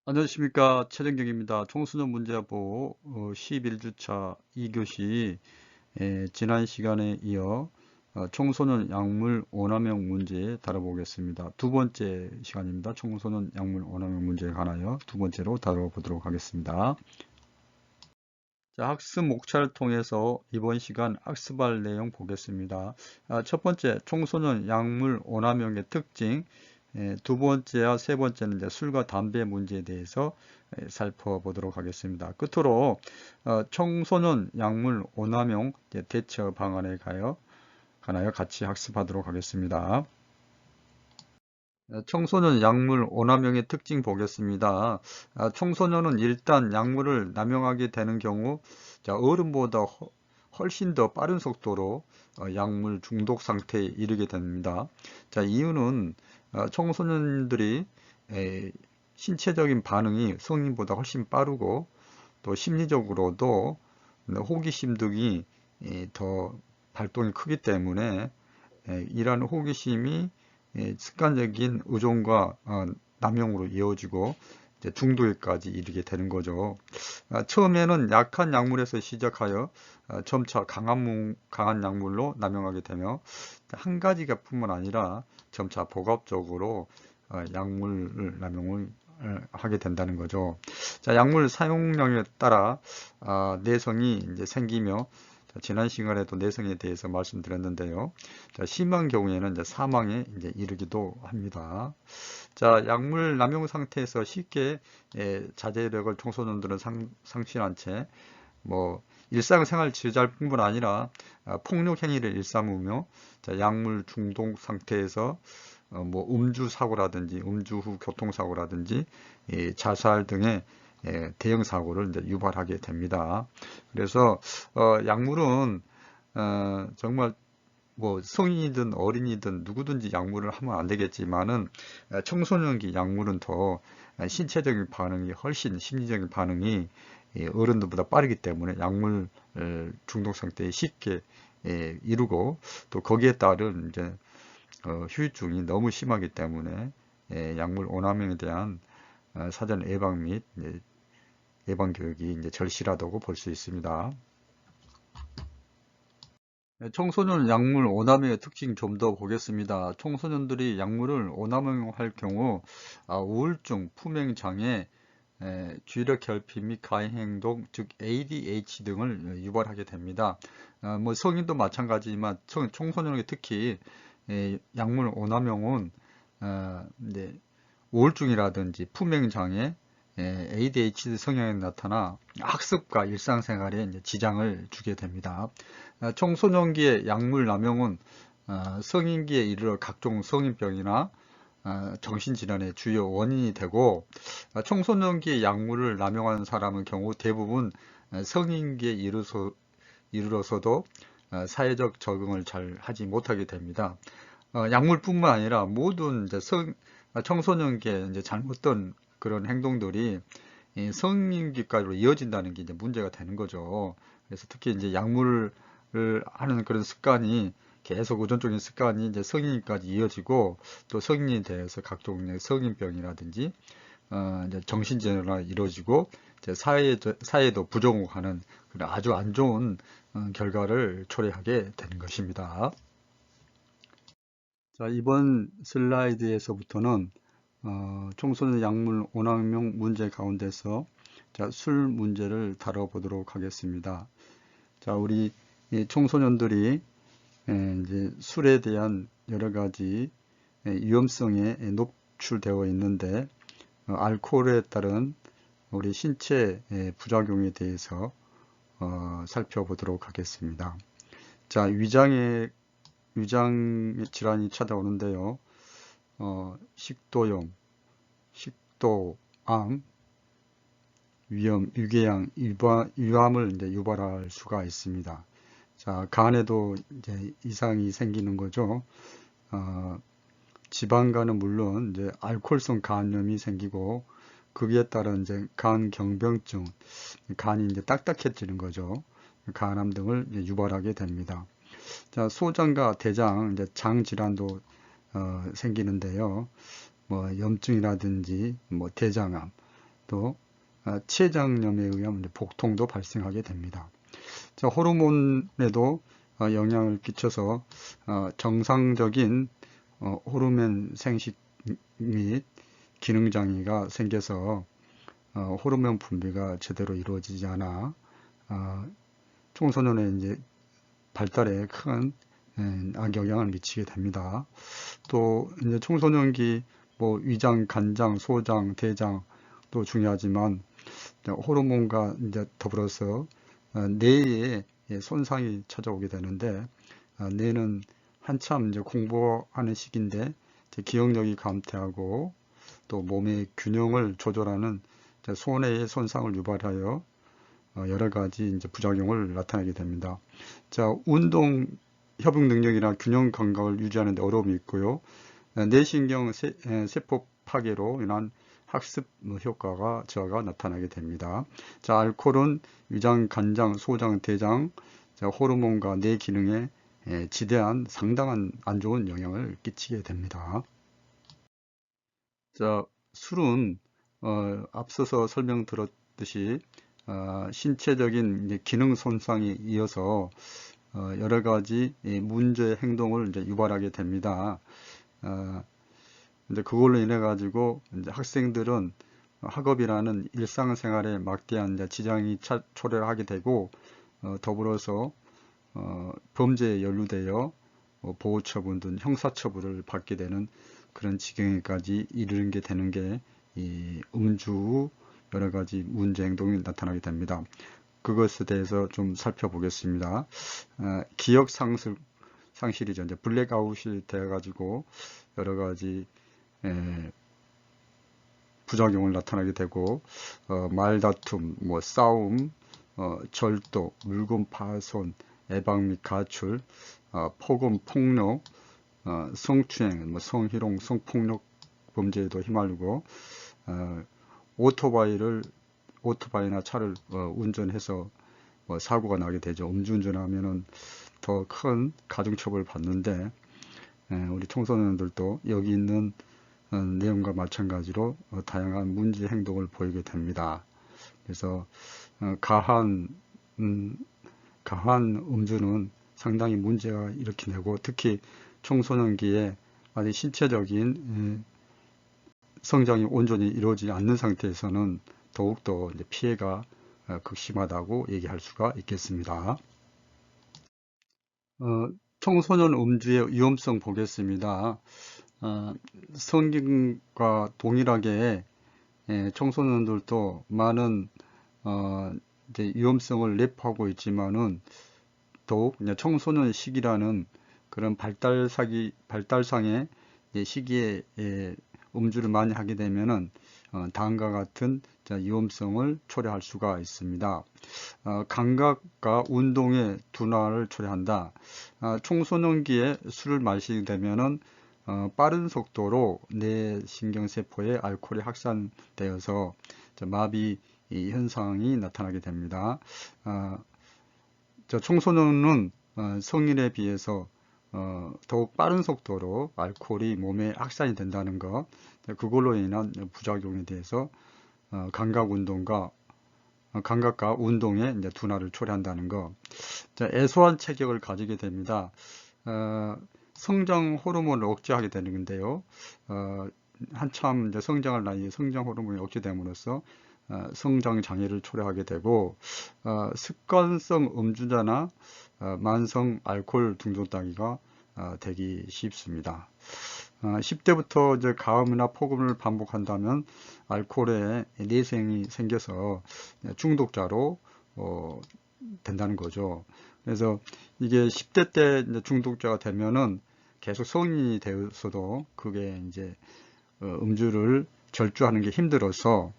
안녕하십니까. 최정경입니다. 청소년 문제보 11주차 2교시 지난 시간에 이어 청소년 약물 오남용 문제 다뤄보겠습니다. 두 번째 시간입니다. 청소년 약물 오남용 문제에 관하여 두 번째로 다뤄보도록 하겠습니다. 자, 학습 목차를 통해서 이번 시간 학습할 내용 보겠습니다. 첫 번째, 청소년 약물 오남용의 특징. 두 번째와 세 번째는 이제 술과 담배 문제에 대해서 살펴보도록 하겠습니다. 끝으로 청소년 약물 오남용 대처 방안에 관하여 같이 학습하도록 하겠습니다. 청소년 약물 오남용의 특징 보겠습니다. 청소년은 일단 약물을 남용하게 되는 경우 어른보다 훨씬 더 빠른 속도로 약물 중독 상태에 이르게 됩니다. 이유는 청소년들이 신체적인 반응이 성인보다 훨씬 빠르고 또 심리적으로도 호기심 등이 더 발동이 크기 때문에 이러한 호기심이 습관적인 의존과 남용으로 이어지고 중독에까지 이르게 되는 거죠. 처음에는 약한 약물에서 시작하여 점차 강한 약물로 남용하게 되며 한 가지가 뿐만 아니라 점차 복합적으로 약물을 남용을 하게 된다는 거죠. 약물 사용량에 따라 내성이 이제 생기며 지난 시간에도 내성에 대해서 말씀드렸는데요. 심한 경우에는 이제 사망에 이제 이르기도 합니다. 약물 남용 상태에서 쉽게 자제력을 청소년들은 상실한 채 일상생활 지잘뿐만 아니라 폭력 행위를 일삼으며 약물 중독 상태에서 음주 사고라든지 음주 후 교통사고라든지 자살 등의 대형 사고를 이제 유발하게 됩니다. 그래서 약물은 정말 성인이든 어린이든 누구든지 약물을 하면 안 되겠지만은 청소년기 약물은 더 신체적인 반응이 훨씬 심리적인 반응이 어른들보다 빠르기 때문에 약물 중독 상태에 쉽게 이루고 또 거기에 따른 이제 후유증이 너무 심하기 때문에 약물 오남용에 대한 사전 예방 및 예방 교육이 이제 절실하다고 볼 수 있습니다. 청소년 약물 오남용의 특징 좀 더 보겠습니다. 청소년들이 약물을 오남용할 경우 우울증, 품행장애, 주의력 결핍 및 가해행동, 즉 ADH 등을 유발하게 됩니다. 성인도 마찬가지지만 청소년에게 특히 약물 오남용은 우울증이라든지 품행장애, ADHD 성향이 나타나 학습과 일상생활에 이제 지장을 주게 됩니다. 청소년기의 약물 남용은 성인기에 이르러 각종 성인병이나 정신질환의 주요 원인이 되고 청소년기에 약물을 남용하는 사람의 경우 대부분 성인기에 이르러서도 사회적 적응을 잘 하지 못하게 됩니다. 약물뿐만 아니라 모든 이제 청소년기에 이제 잘못된 그런 행동들이 성인기까지로 이어진다는 게 이제 문제가 되는 거죠. 그래서 특히 이제 약물을 하는 그런 습관이 계속 의존적인 습관이 이제 성인까지 이어지고 또 성인이 대해서 각종 성인병이라든지 이제 정신질환이 이루어지고 이제 사회도 부정하는 그런 아주 안 좋은 결과를 초래하게 되는 것입니다. 이번 슬라이드에서부터는 청소년 약물 오남용 문제 가운데서 술 문제를 다뤄보도록 하겠습니다. 우리 청소년들이 이제 술에 대한 여러 가지 위험성에 노출되어 있는데 알코올에 따른 우리 신체 부작용에 대해서 살펴보도록 하겠습니다. 위장 질환이 찾아오는데요. 식도염, 식도암, 유궤양, 유암을 이제 유발할 수가 있습니다. 간에도 이제 이상이 생기는 거죠. 지방간은 물론 이제 알코올성 간염이 생기고 거기에 따른 이제 간경병증, 간이 이제 딱딱해지는 거죠. 간암 등을 유발하게 됩니다. 소장과 대장, 이제 장 질환도 생기는데요. 염증이라든지 대장암, 또 췌장염에 의한 복통도 발생하게 됩니다. 자, 호르몬에도 영향을 끼쳐서 정상적인 호르몬 생식 및 기능장애가 생겨서 호르몬 분비가 제대로 이루어지지 않아 청소년의 이제 발달에 큰 악영향을 미치게 됩니다. 또 이제 청소년기 위장, 간장, 소장, 대장도 중요하지만 호르몬과 이제 더불어서 뇌에 손상이 찾아오게 되는데 뇌는 한참 이제 공부하는 시기인데 기억력이 감퇴하고 또 몸의 균형을 조절하는 손해의 손상을 유발하여 여러 가지 이제 부작용을 나타내게 됩니다. 자, 운동 협응 능력이나 균형 감각을 유지하는 데 어려움이 있고요. 뇌신경 세포 파괴로 인한 학습 효과가 저하가 나타나게 됩니다. 자, 알코올은 위장, 간장, 소장, 대장, 호르몬과 뇌 기능에 지대한 상당한 안 좋은 영향을 끼치게 됩니다. 자, 술은 앞서서 설명드렸듯이 신체적인 이제 기능 손상에 이어서 여러 가지 문제 행동을 이제 유발하게 됩니다. 이제 그걸로 인해 가지고 이제 학생들은 학업이라는 일상생활에 막대한 이제 지장이 초래하게 되고 더불어서 범죄에 연루되어 보호처분 등 형사처분을 받게 되는 그런 지경에까지 이르는 게 되는 게 이 음주 여러 가지 문제 행동이 나타나게 됩니다. 그것에 대해서 좀 살펴보겠습니다. 기억 상실이죠. 이제 블랙아웃이 되어 가지고 여러 가지 부작용을 나타나게 되고 말다툼, 싸움, 절도, 물건 파손, 애방 및 가출, 폭언, 폭력, 성추행, 성희롱, 성폭력 범죄에도 휘말리고 오토바이나 차를 운전해서 사고가 나게 되죠. 음주운전하면은 더 큰 가중처벌을 받는데 우리 청소년들도 여기 있는 내용과 마찬가지로 다양한 문제 행동을 보이게 됩니다. 그래서 가한 음주는 상당히 문제가 일으키고 특히 청소년기에 아직 신체적인 성장이 온전히 이루어지지 않는 상태에서는 더욱더 피해가 극심하다고 얘기할 수가 있겠습니다. 청소년 음주의 위험성 보겠습니다. 성인과 동일하게 청소년들도 많은 이제 위험성을 내포하고 있지만은 더욱 청소년 시기라는 그런 발달상의 시기에 음주를 많이 하게 되면은 다음과 같은 위험성을 초래할 수가 있습니다. 감각과 운동의 둔화를 초래한다. 청소년기에 술을 마시게 되면은 빠른 속도로 뇌 신경세포에 알코올이 확산되어서 마비 현상이 나타나게 됩니다. 청소년은 성인에 비해서 더욱 빠른 속도로 알코올이 몸에 확산이 된다는 것, 그걸로 인한 부작용에 대해서 감각과 운동의 둔화를 초래한다는 것, 애소한 체격을 가지게 됩니다. 성장 호르몬을 억제하게 되는 건데요. 한참 성장할 나이에 성장 호르몬이 억제됨으로써 성장 장애를 초래하게 되고 습관성 음주자나 만성 알코올 중독 단계가 되기 쉽습니다. 10대부터 이제 가음이나 폭음을 반복한다면 알코올에 내성이 생겨서 중독자로 된다는 거죠. 그래서 이게 10대 때 이제 중독자가 되면은 계속 성인이 되어서도 그게 이제 음주를 절주하는 게 힘들어서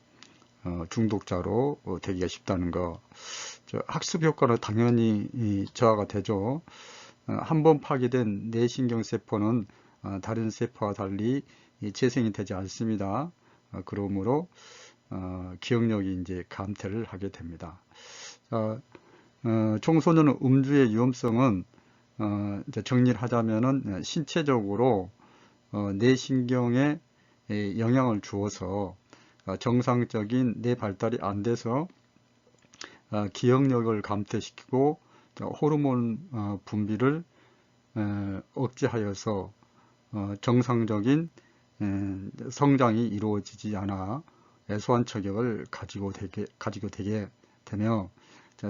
중독자로 되기가 쉽다는 거. 학습 효과는 당연히 저하가 되죠. 한번 파괴된 뇌신경세포는 다른 세포와 달리 재생이 되지 않습니다. 그러므로 기억력이 이제 감퇴를 하게 됩니다. 청소년 음주의 위험성은 이제 정리를 하자면은 신체적으로 뇌신경에 영향을 주어서 정상적인 뇌 발달이 안 돼서 기억력을 감퇴시키고 호르몬 분비를 억제하여서 정상적인 성장이 이루어지지 않아 애소한 체격을 가지고 되게 되며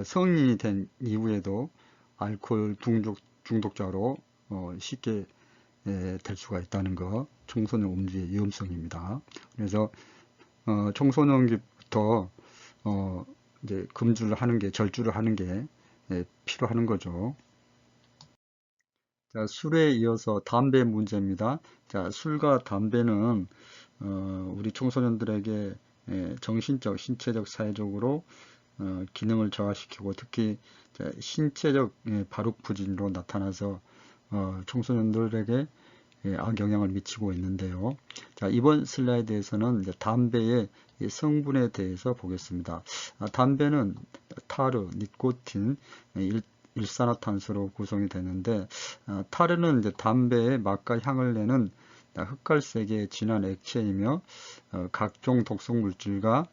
성인이 된 이후에도 알코올 중독자로 쉽게 될 수가 있다는 것, 청소년 음주의 위험성입니다. 그래서 청소년기부터 이제 금주를 하는 게, 절주를 하는 게 필요하는 거죠. 자, 술에 이어서 담배 문제입니다. 자, 술과 담배는 우리 청소년들에게 정신적, 신체적, 사회적으로 기능을 저하시키고 특히 신체적 발육부진으로 나타나서 청소년들에게 악영향을 미치고 있는데요. 자, 이번 슬라이드에서는 이제 담배의 성분에 대해서 보겠습니다. 담배는 타르, 니코틴, 일산화탄소로 구성이 되는데 타르는 이제 담배의 맛과 향을 내는 흑갈색의 진한 액체이며 각종 독성 물질과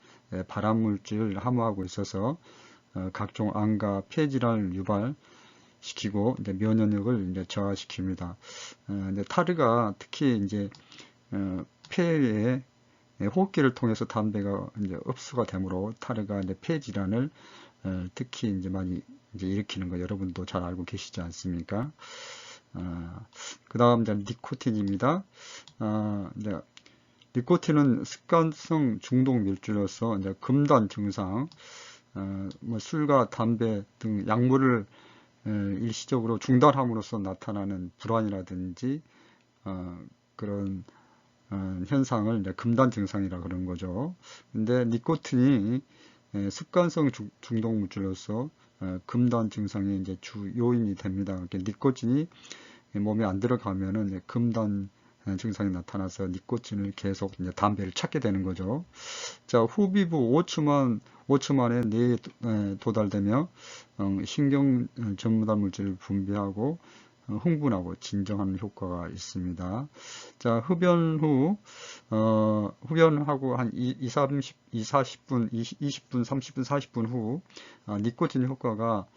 발암 물질을 함유하고 있어서 각종 암과 폐질환을 유발시키고 이제 면역력을 이제 저하시킵니다. 이제 타르가 특히 이제 폐에 호흡기를 통해서 담배가 이제 흡수가 되므로 타르가 이제 폐 질환을 특히 이제 많이 이제 일으키는 거 여러분도 잘 알고 계시지 않습니까? 그 다음 이제 니코틴입니다. 이제 니코틴은 습관성 중독 물질로서 이제 금단 증상, 뭐 술과 담배 등 약물을 일시적으로 중단함으로써 나타나는 불안이라든지 그런 현상을 이제 금단 증상이라 그런 거죠. 근데 니코틴이 습관성 중독 물질로서 금단 증상의 이제 주 요인이 됩니다. 니코틴이 몸에 안 들어가면은 금단 증상이 나타나서 니코틴을 계속 이제 담배를 찾게 되는 거죠. 자, 후비부 5초 만에 뇌에 도달되며 신경 전무단 물질을 분비하고 흥분하고 진정하는 효과가 있습니다. 자, 흡연하고 한 40분, 20분, 30분, 40분 후 니코틴 효과가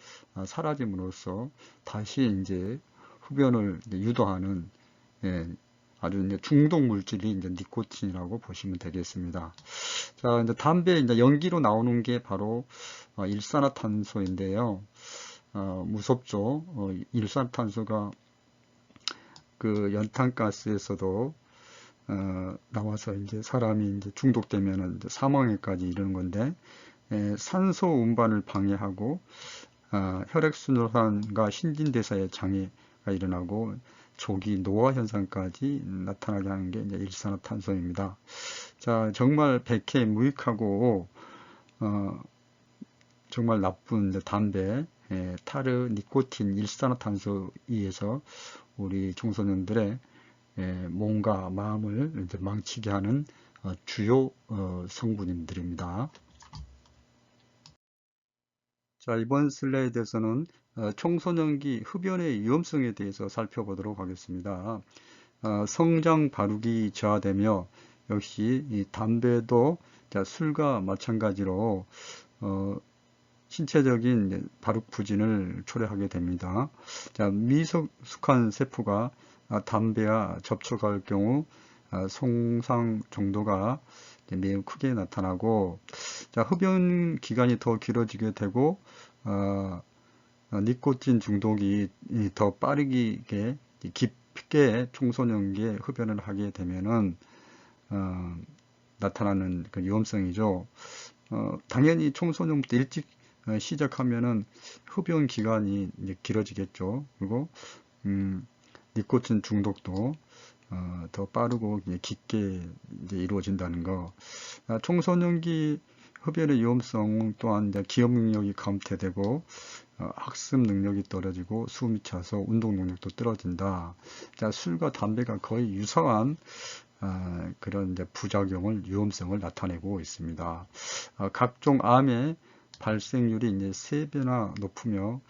사라짐으로써 다시 이제 흡연을 유도하는 아주 이제 중독 물질이 이제 니코틴이라고 보시면 되겠습니다. 자, 이제 담배 이제 연기로 나오는 게 바로 일산화탄소인데요. 무섭죠. 일산탄소가 그 연탄가스에서도 나와서 이제 사람이 이제 중독되면은 이제 사망에까지 이르는 건데 산소 운반을 방해하고 혈액순환과 신진대사의 장애가 일어나고 조기 노화 현상까지 나타나게 하는 게 이제 일산화탄소입니다. 자, 정말 백해 무익하고 정말 나쁜 담배, 타르, 니코틴, 일산화탄소에 의해서 우리 청소년들의 몸과 마음을 이제 망치게 하는 주요 성분들입니다. 자, 이번 슬라이드에서는 청소년기 흡연의 위험성에 대해서 살펴보도록 하겠습니다. 성장 발육이 저하되며 역시 이 담배도 술과 마찬가지로 신체적인 발육 부진을 초래하게 됩니다. 자, 미성숙한 세포가 담배와 접촉할 경우 손상 정도가 매우 크게 나타나고, 자, 흡연 기간이 더 길어지게 되고 니코틴 중독이 더 빠르게 깊게 청소년기에 흡연을 하게 되면은 나타나는 그 위험성이죠. 당연히 청소년부터 일찍 시작하면은 흡연 기간이 이제 길어지겠죠. 그리고 니코틴 중독도 더 빠르고 깊게 이제 이루어진다는 거. 청소년기 흡연의 위험성 또한 이제 기억 능력이 감퇴되고 학습 능력이 떨어지고 숨이 차서 운동 능력도 떨어진다. 자, 술과 담배가 거의 유사한 그런 이제 부작용을 위험성을 나타내고 있습니다. 각종 암의 발생률이 이제 3배나 높으며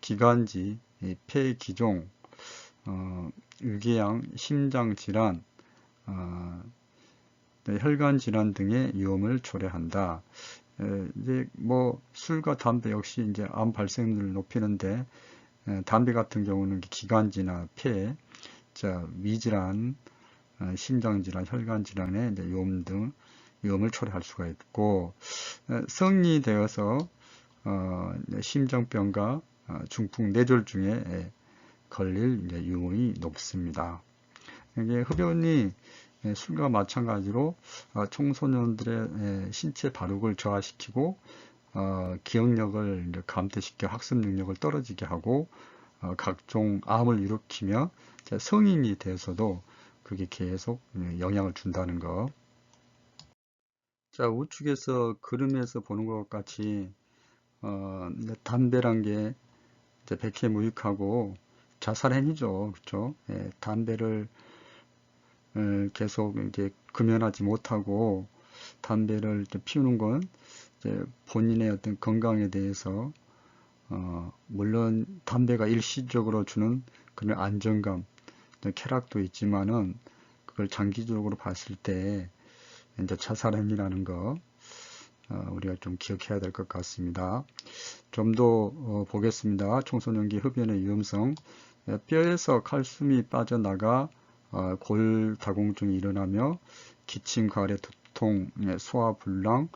기관지, 폐기종, 위궤양, 심장 질환, 혈관 질환 등의 위험을 초래한다. 이제 뭐 술과 담배 역시 이제 암 발생률을 높이는데, 담배 같은 경우는 기관지나 폐, 위질환, 심장질환, 혈관질환의 위험 등 위험을 초래할 수가 있고, 성인이 되어서 심장병과 중풍 뇌졸중에 걸릴 위험이 높습니다. 이게 흡연이 술과 마찬가지로 청소년들의 신체 발육을 저하시키고 기억력을 감퇴시켜 학습 능력을 떨어지게 하고 각종 암을 일으키며 성인이 돼서도 그게 계속 영향을 준다는 거. 자, 우측에서 그림에서 보는 것 같이 담배란 게 백해무익하고 자살행위죠, 그렇죠? 담배를 계속 이제 금연하지 못하고 담배를 피우는 건 이제 본인의 어떤 건강에 대해서 물론 담배가 일시적으로 주는 그런 안정감, 쾌락도 있지만은 그걸 장기적으로 봤을 때 이제 자살행위라는 거 우리가 좀 기억해야 될 것 같습니다. 좀 더 보겠습니다. 청소년기 흡연의 위험성. 뼈에서 칼슘이 빠져나가 골다공증이 일어나며 기침, 가래, 두통, 소화불량,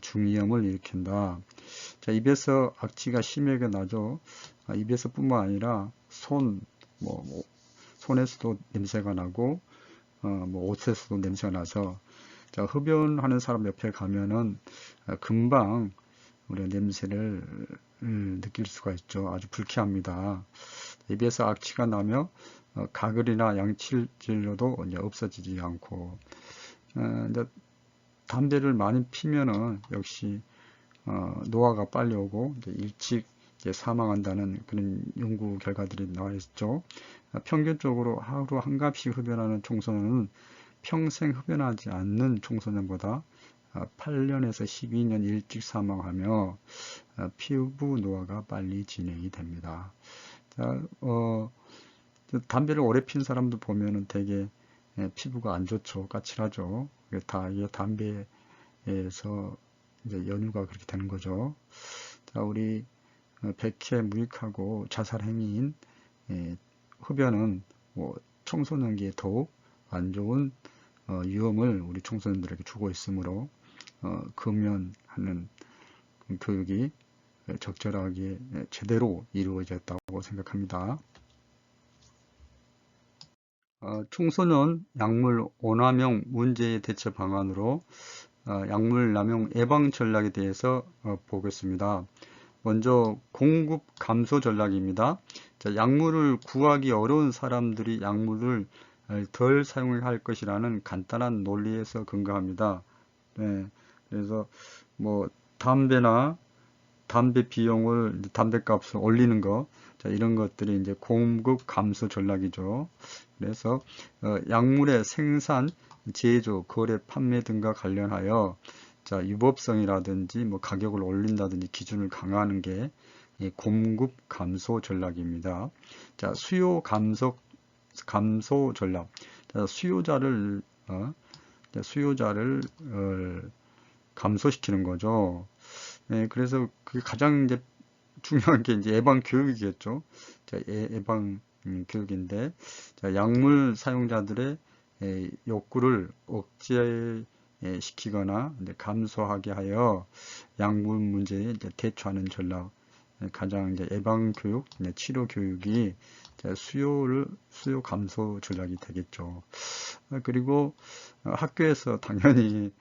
중이염을 일으킨다. 자, 입에서 악취가 심하게 나죠. 입에서 뿐만 아니라 손에서도 냄새가 나고 옷에서도 냄새가 나서, 자, 흡연하는 사람 옆에 가면은 금방 우리가 냄새를 느낄 수가 있죠. 아주 불쾌합니다. 입에서 악취가 나며 가글이나 양치질로도 이제 없어지지 않고, 이제 담배를 많이 피면은 역시 노화가 빨리 오고 이제 일찍 이제 사망한다는 그런 연구 결과들이 나와 있죠. 평균적으로 하루 한 갑씩 흡연하는 청소년은 평생 흡연하지 않는 청소년보다 8년에서 12년 일찍 사망하며 피부 노화가 빨리 진행이 됩니다. 자, 담배를 오래 핀 사람도 보면은 되게 피부가 안 좋죠. 까칠하죠. 이게 담배에서 이제 연유가 그렇게 되는 거죠. 자, 우리 백해무익하고 자살행위인 흡연은 청소년기에 더욱 안 좋은 위험을 우리 청소년들에게 주고 있으므로 금연하는 교육이 적절하게 제대로 이루어졌다고 생각합니다. 청소년 약물 오남용 문제의 대처 방안으로 약물 남용 예방 전략에 대해서 보겠습니다. 먼저 공급 감소 전략입니다. 자, 약물을 구하기 어려운 사람들이 약물을 덜 사용할 것이라는 간단한 논리에서 근거합니다. 네, 그래서 뭐 담배 비용을, 담배값을 올리는 거, 자, 이런 것들이 이제 공급 감소 전략이죠. 그래서 약물의 생산, 제조, 거래, 판매 등과 관련하여 자, 유법성이라든지 뭐 가격을 올린다든지 기준을 강화하는 게 공급 감소 전략입니다. 자, 수요 감소 전략. 자, 수요자를 감소시키는 거죠. 그래서 그 가장 이제 중요한 게 이제 예방 교육이겠죠. 자, 예방 교육인데, 자, 약물 사용자들의 욕구를 억제시키거나 감소하게 하여 약물 문제에 이제 대처하는 전략, 가장 이제 예방 교육, 치료 교육이 수요 감소 전략이 되겠죠. 그리고 학교에서 당연히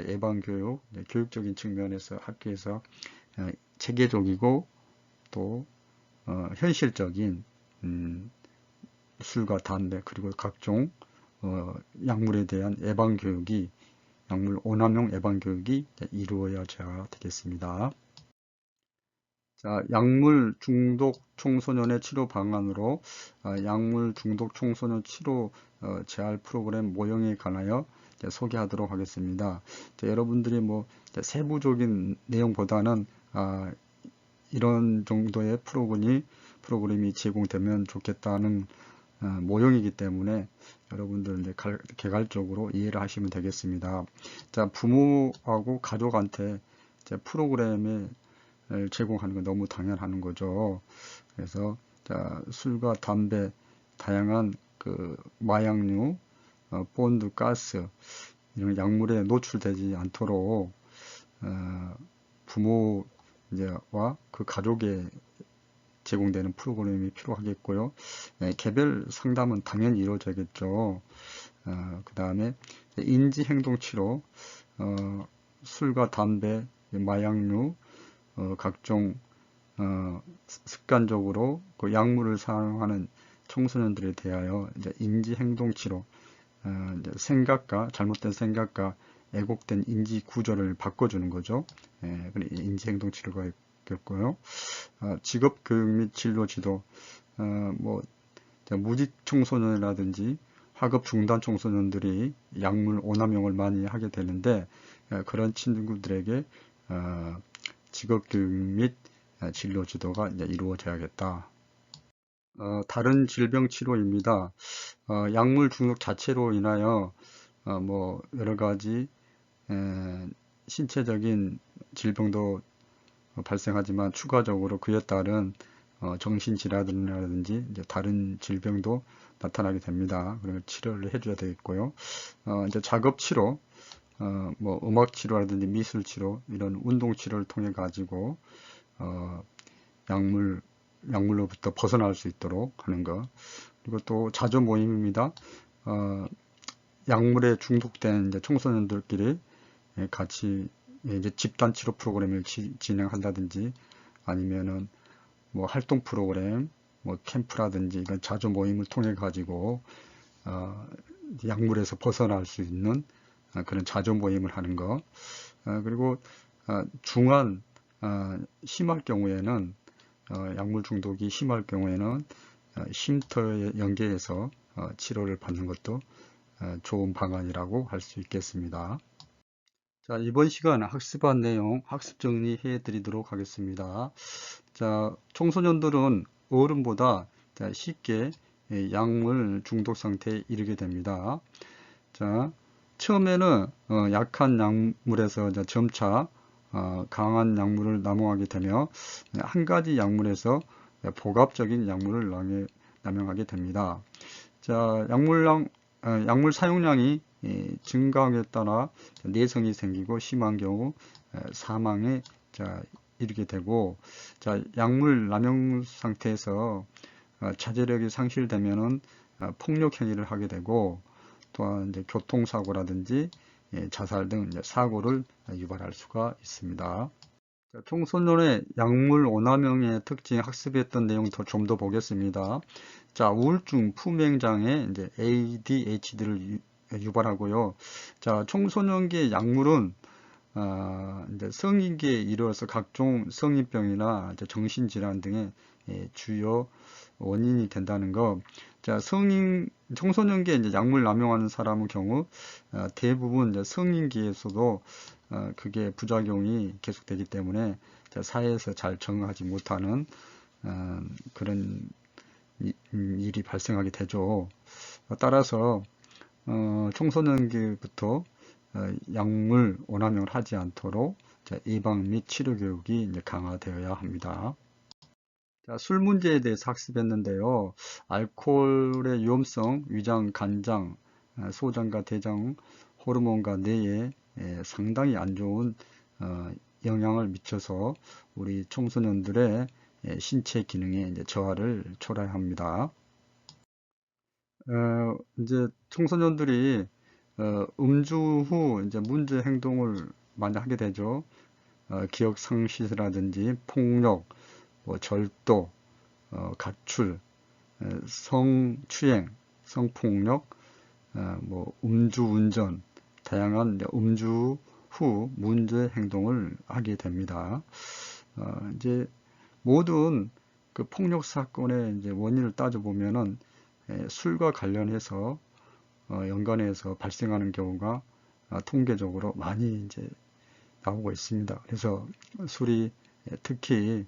예방 교육, 교육적인 측면에서 학교에서 체계적이고 또 현실적인 술과 담배 그리고 각종 약물에 대한 예방 교육이, 약물 오남용 예방 교육이 이루어져야 되겠습니다. 자, 약물 중독 청소년의 치료 방안으로 약물 중독 청소년 치료 재활 프로그램 모형에 관하여 소개하도록 하겠습니다. 자, 여러분들이 뭐 세부적인 내용보다는 이런 정도의 프로그램이 제공되면 좋겠다는 모형이기 때문에 여러분들 이제 개괄적으로 이해를 하시면 되겠습니다. 자, 부모하고 가족한테 이제 프로그램을 제공하는 건 너무 당연한 거죠. 그래서 자, 술과 담배, 다양한 그 마약류, 본드, 가스 이런 약물에 노출되지 않도록 부모 이제와 그 가족에 제공되는 프로그램이 필요하겠고요. 개별 상담은 당연히 이루어져야겠죠. 그 다음에 인지행동치료, 술과 담배, 마약류, 각종 습관적으로 그 약물을 사용하는 청소년들에 대하여 이제 인지행동치료, 이제 생각과 잘못된 생각과 왜곡된 인지 구조를 바꿔주는 거죠. 인지행동 치료가 있겠고요. 직업 교육 및 진로 지도, 뭐 무직 청소년이라든지 학업 중단 청소년들이 약물 오남용을 많이 하게 되는데 그런 친구들에게 직업 교육 및 진로 지도가 이제 이루어져야겠다. 다른 질병 치료입니다. 약물 중독 자체로 인하여 뭐 여러 가지 신체적인 질병도 발생하지만 추가적으로 그에 따른 정신질환이라든지 이제 다른 질병도 나타나게 됩니다. 그걸 치료를 해줘야 되겠고요. 이제 작업 치료, 뭐 음악 치료라든지 미술 치료, 이런 운동 치료를 통해 가지고 약물로부터 벗어날 수 있도록 하는 것. 그리고 또 자조 모임입니다. 약물에 중독된 이제 청소년들끼리 같이 이제 집단 치료 프로그램을 진행한다든지 아니면은 뭐 활동 프로그램, 뭐 캠프라든지 이런 자조 모임을 통해 가지고 약물에서 벗어날 수 있는 그런 자조 모임을 하는 거. 그리고 중한 심할 경우에는 약물 중독이 심할 경우에는 쉼터에 연계해서 치료를 받는 것도 좋은 방안이라고 할 수 있겠습니다. 자, 이번 시간 학습한 내용 학습 정리해 드리도록 하겠습니다. 자, 청소년들은 어른보다 쉽게 약물 중독 상태에 이르게 됩니다. 자, 처음에는 약한 약물에서 점차 강한 약물을 남용하게 되며 한 가지 약물에서 복합적인 약물을 남용하게 됩니다. 자, 약물 사용량이 증가함에 따라 내성이 생기고 심한 경우 사망에 이르게 되고, 자, 약물 남용 상태에서 자제력이 상실되면은 폭력 행위를 하게 되고, 또한 이제 교통사고라든지 자살 등 사고를 유발할 수가 있습니다. 자, 청소년의 약물 오남용의 특징 학습했던 내용 좀 더 보겠습니다. 자, 우울증, 품행장애, 이제 ADHD를 유발하고요. 자, 청소년기의 약물은 이제 성인기에 이르러서 각종 성인병이나 이제 정신질환 등의 주요 원인이 된다는 거. 자, 청소년기에 이제 약물 남용하는 사람의 경우 대부분 이제 성인기에서도 그게 부작용이 계속되기 때문에 사회에서 잘 적응하지 못하는 그런 일이 발생하게 되죠. 따라서 청소년기부터 약물 오남용을 하지 않도록 예방 및 치료 교육이 이제 강화되어야 합니다. 자, 술 문제에 대해서 학습했는데요. 알코올의 위험성, 위장, 간장, 소장과 대장, 호르몬과 뇌에 상당히 안 좋은 영향을 미쳐서 우리 청소년들의 신체 기능에 이제 저하를 초래합니다. 이제 청소년들이 음주 후 이제 문제 행동을 많이 하게 되죠. 기억 상실이라든지 폭력, 뭐 절도, 가출, 성추행, 성폭력, 뭐 음주운전, 다양한 음주 후 문제 행동을 하게 됩니다. 이제 모든 그 폭력 사건의 이제 원인을 따져보면은 술과 관련해서 연관해서 발생하는 경우가 통계적으로 많이 이제 나오고 있습니다. 그래서 술이 특히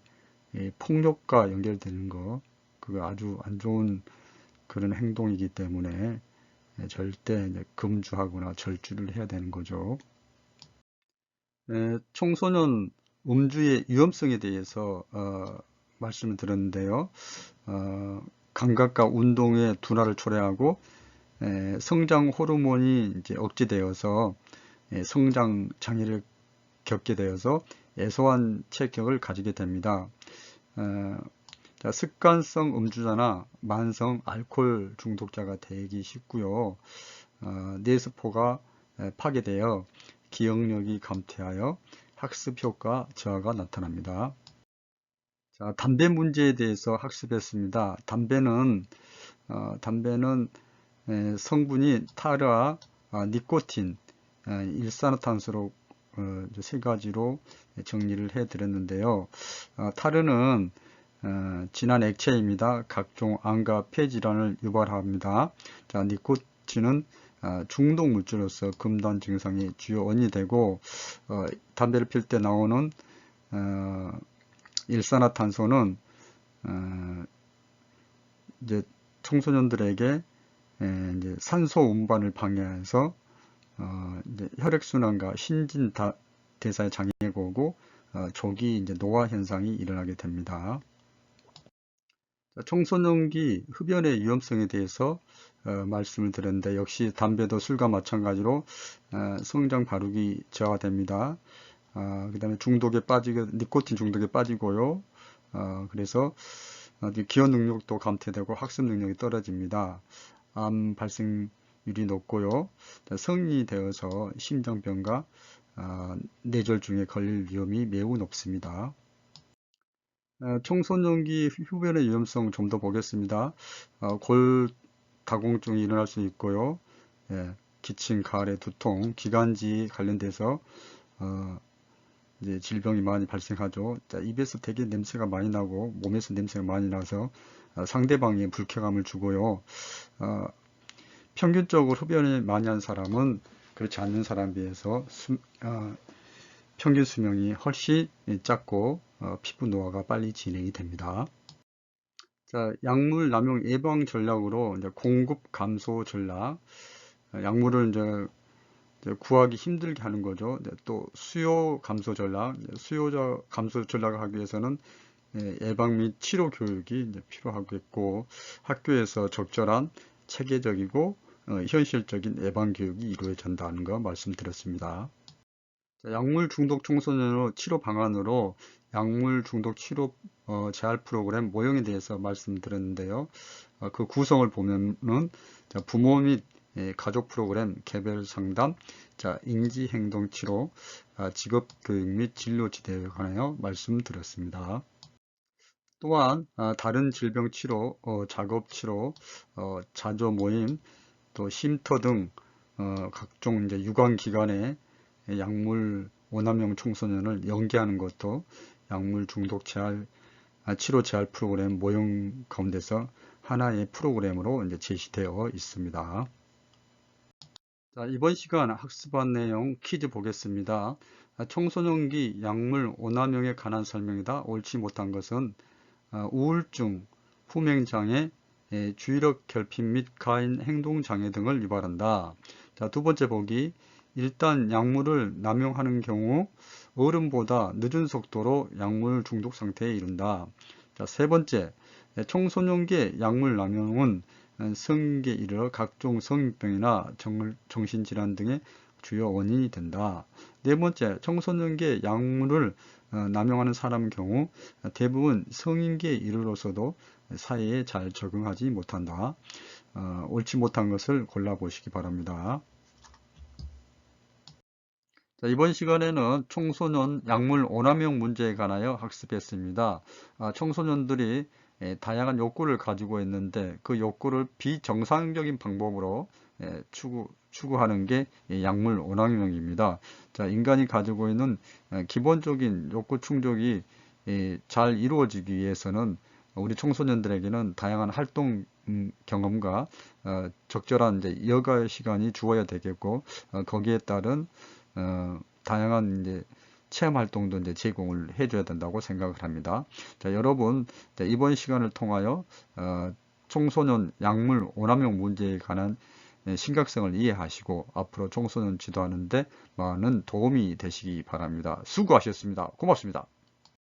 폭력과 연결되는 거, 그거 아주 안 좋은 그런 행동이기 때문에 절대 이제 금주하거나 절주를 해야 되는 거죠. 청소년 음주의 위험성에 대해서 말씀을 드렸는데요. 감각과 운동의 둔화를 초래하고 성장 호르몬이 이제 억제되어서 성장 장애를 겪게 되어서 애소한 체격을 가지게 됩니다. 습관성 음주자나 만성 알코올 중독자가 되기 쉽고요. 뇌세포가 파괴되어 기억력이 감퇴하여 학습 효과 저하가 나타납니다. 자, 담배 문제에 대해서 학습했습니다. 담배는 성분이 타르와 니코틴, 일산화탄소로 세 가지로 정리를 해 드렸는데요. 타르는 진한 액체입니다. 각종 암과 폐질환을 유발합니다. 자, 니코틴은 중독 물질로서 금단 증상의 주요 원인이 되고 담배를 필 때 나오는 일산화탄소는 이제 청소년들에게 이제 산소 운반을 방해해서 이제 혈액순환과 신진 대사의 장애가 오고 조기 이제 노화 현상이 일어나게 됩니다. 청소년기 흡연의 위험성에 대해서 말씀을 드렸는데 역시 담배도 술과 마찬가지로 성장 발육이 저하됩니다. 그 다음에 중독에 빠지게 니코틴 중독에 빠지고요. 그래서 기억 능력도 감퇴되고 학습 능력이 떨어집니다. 암 발생률이 높고요. 성인이 되어서 심장병과 뇌졸중에 걸릴 위험이 매우 높습니다. 청소년기 흡연의 위험성 좀 더 보겠습니다. 골다공증이 일어날 수 있고요. 기침, 가래, 두통, 기관지 관련돼서 이제 질병이 많이 발생하죠. 자, 입에서 되게 냄새가 많이 나고 몸에서 냄새가 많이 나서 상대방에 불쾌감을 주고요. 평균적으로 흡연을 많이 한 사람은 그렇지 않는 사람에 비해서 평균 수명이 훨씬 짧고 피부 노화가 빨리 진행이 됩니다. 자, 약물 남용 예방 전략으로 이제 공급 감소 전략, 약물을 이제 구하기 힘들게 하는 거죠. 또 수요 감소 전략, 수요 감소 전략을 하기 위해서는 예방 및 치료 교육이 이제 필요하겠고 학교에서 적절한 체계적이고 현실적인 예방 교육이 이루어진다는 거 말씀드렸습니다. 약물 중독 청소년으로 치료 방안으로 약물 중독 치료 재활 프로그램 모형에 대해서 말씀드렸는데요. 그 구성을 보면은 부모 및 가족 프로그램, 개별 상담, 인지 행동 치료, 직업 교육 및 진로 지대에 관하여 말씀드렸습니다. 또한 다른 질병 치료, 작업 치료, 자조 모임, 또 쉼터 등 각종 이제 유관 기관에 약물 오남용 청소년을 연계하는 것도 약물 중독 재활 치료 재활 프로그램 모형 가운데서 하나의 프로그램으로 이제 제시되어 있습니다. 자, 이번 시간 학습한 내용 퀴즈 보겠습니다. 청소년기 약물 오남용에 관한 설명이다. 옳지 못한 것은 우울증, 후명장애, 주의력 결핍 및 가인 행동장애 등을 유발한다. 자, 두 번째 보기. 일단 약물을 남용하는 경우 어른보다 늦은 속도로 약물 중독 상태에 이른다. 자, 세 번째. 청소년기의 약물 남용은 성인기에 이르러 각종 성인병이나 정신질환 등의 주요 원인이 된다. 네 번째, 청소년기에 약물을 남용하는 사람 경우 대부분 성인기에 이르러서도 사회에 잘 적응하지 못한다. 옳지 못한 것을 골라보시기 바랍니다. 자, 이번 시간에는 청소년 약물 오남용 문제에 관하여 학습했습니다. 청소년들이 다양한 욕구를 가지고 있는데 그 욕구를 비정상적인 방법으로 추구하는 게 약물 오남용입니다. 자, 인간이 가지고 있는 기본적인 욕구 충족이 잘 이루어지기 위해서는 우리 청소년들에게는 다양한 활동 경험과 적절한 이제 여가 시간이 주어야 되겠고 거기에 따른 다양한 이제 체험 활동도 이제 제공을 해줘야 된다고 생각을 합니다. 자, 여러분 이번 시간을 통하여 청소년 약물 오남용 문제에 관한 심각성을 이해하시고 앞으로 청소년 지도하는데 많은 도움이 되시기 바랍니다. 수고하셨습니다. 고맙습니다.